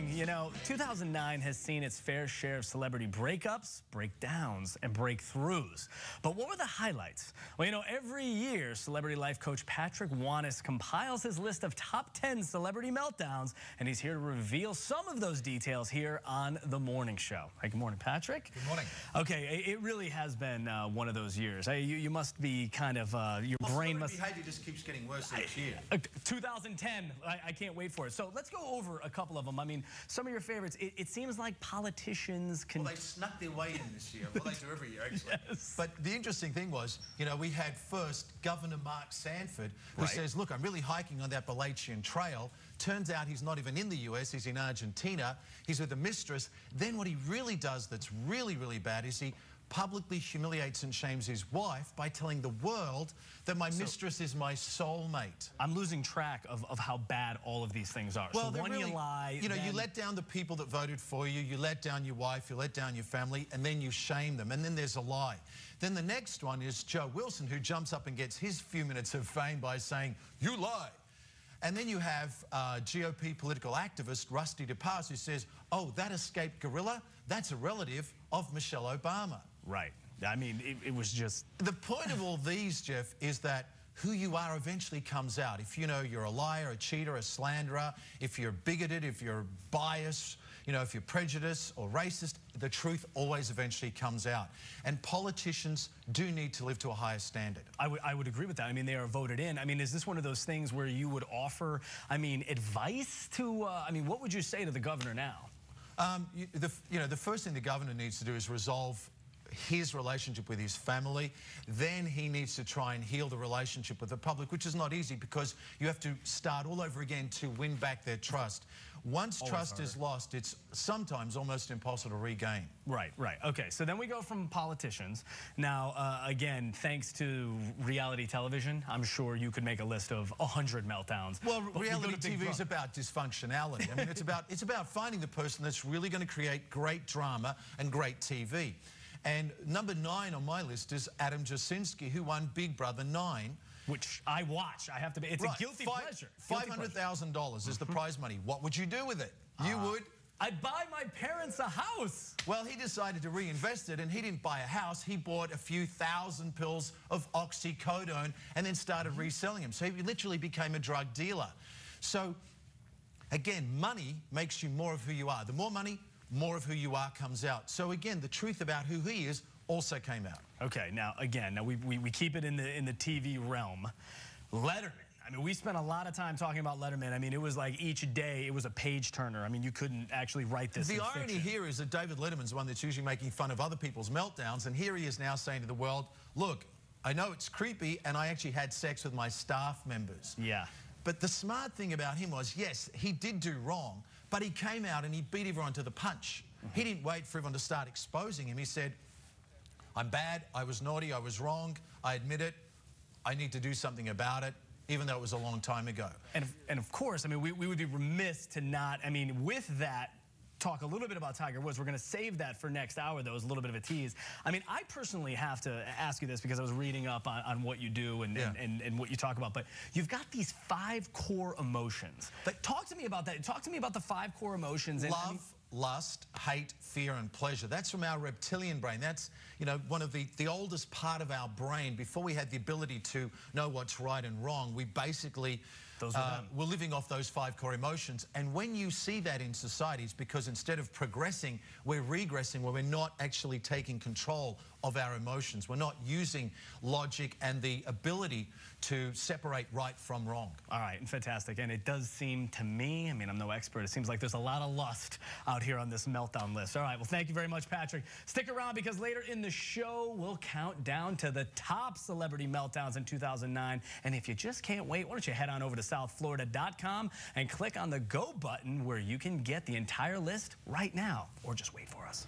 morning. You know, 2009 has seen its fair share of celebrity breakups, breakdowns, and breakthroughs. But what were the highlights? Well, you know, every year, celebrity life coach Patrick Wanis compiles his list of top 10 celebrity meltdowns, and he's here to reveal some of those details here on The Morning Show. Hey, good morning, Patrick. Good morning. Okay, it really has been one of those years. You must be kind of, your brain must... behavior just keeps getting worse each year. 2010, I can't wait for it. So let's go over a couple of them. I mean, some of your favorites. It seems like politicians can... Well, they snuck their way in this year. Well, they do every year, actually. Yes. But the interesting thing was, you know, we had first Governor Mark Sanford, who says, look, I'm really hiking on that Appalachian Trail. Turns out he's not even in the US, he's in Argentina. He's with a mistress. Then what he really does that's really, really bad is he publicly humiliates and shames his wife by telling the world that my mistress is my soulmate. I'm losing track of how bad all of these things are. Well, so one, really, you lie. You know, then... you let down the people that voted for you, you let down your wife, you let down your family, and then you shame them, and then there's a lie. Then the next one is Joe Wilson, who jumps up and gets his few minutes of fame by saying, you lie. And then you have GOP political activist Rusty DePass, who says, oh, that escaped gorilla, that's a relative of Michelle Obama. Right. I mean, it was just... The point of all these, Jeff, is that who you are eventually comes out. If you know you're a liar, a cheater, a slanderer, if you're bigoted, if you're biased, you know, if you're prejudiced or racist, the truth always eventually comes out. And politicians do need to live to a higher standard. I would agree with that. I mean, they are voted in. I mean, is this one of those things where you would offer, I mean, advice to, I mean, what would you say to the governor now? The first thing the governor needs to do is resolve his relationship with his family. Then he needs to try and heal the relationship with the public, which is not easy because you have to start all over again to win back their trust. Once trust is lost, it's sometimes almost impossible to regain. Right, right. Okay, so then we go from politicians. Now, again, thanks to reality television, I'm sure you could make a list of 100 meltdowns. Well, reality TV is about dysfunctionality. I mean, it's about finding the person that's really going to create great drama and great TV. And number 9 on my list is Adam Jasinski, who won Big Brother 9. Which I watch. I have to be. It's a guilty pleasure. $500,000 is the prize money. What would you do with it? You would? I'd buy my parents a house. Well, he decided to reinvest it, and he didn't buy a house. He bought a few thousand pills of oxycodone and then started reselling them. So he literally became a drug dealer. So, again, money makes you more of who you are. The more money, more of who you are comes out. So again, the truth about who he is also came out. Okay, now again, we keep it in the TV realm. Letterman. I mean, we spent a lot of time talking about Letterman. I mean, it was like each day it was a page turner. I mean, you couldn't actually write this. The irony here is that David Letterman's the one that's usually making fun of other people's meltdowns, and here he is now saying to the world, look, I know it's creepy, and I actually had sex with my staff members. Yeah. But the smart thing about him was, yes, he did do wrong, but he came out and he beat everyone to the punch. He didn't wait for everyone to start exposing him. He said, I'm bad, I was naughty, I was wrong, I admit it, I need to do something about it, even though it was a long time ago. And of course, I mean, we would be remiss to not, I mean, with that, talk a little bit about Tiger Woods. We're going to save that for next hour, though. It's a little bit of a tease. I mean, I personally have to ask you this because I was reading up on what you do and what you talk about. But you've got these 5 core emotions. But talk to me about that. Talk to me about the 5 core emotions. Love, lust, hate, fear, and pleasure. That's from our reptilian brain. That's, you know, one of the oldest part of our brain. Before we had the ability to know what's right and wrong, we basically... we're living off those 5 core emotions. And when you see that in society, it's because instead of progressing, we're regressing, where we're not actually taking control of our emotions. We're not using logic and the ability to separate right from wrong. All right, fantastic. And it does seem to me, I mean, I'm no expert, it seems like there's a lot of lust out here on this meltdown list. All right, well, thank you very much, Patrick. Stick around because later in the show, we'll count down to the top celebrity meltdowns in 2009. And if you just can't wait, why don't you head on over to southflorida.com and click on the go button where you can get the entire list right now, or just wait for us.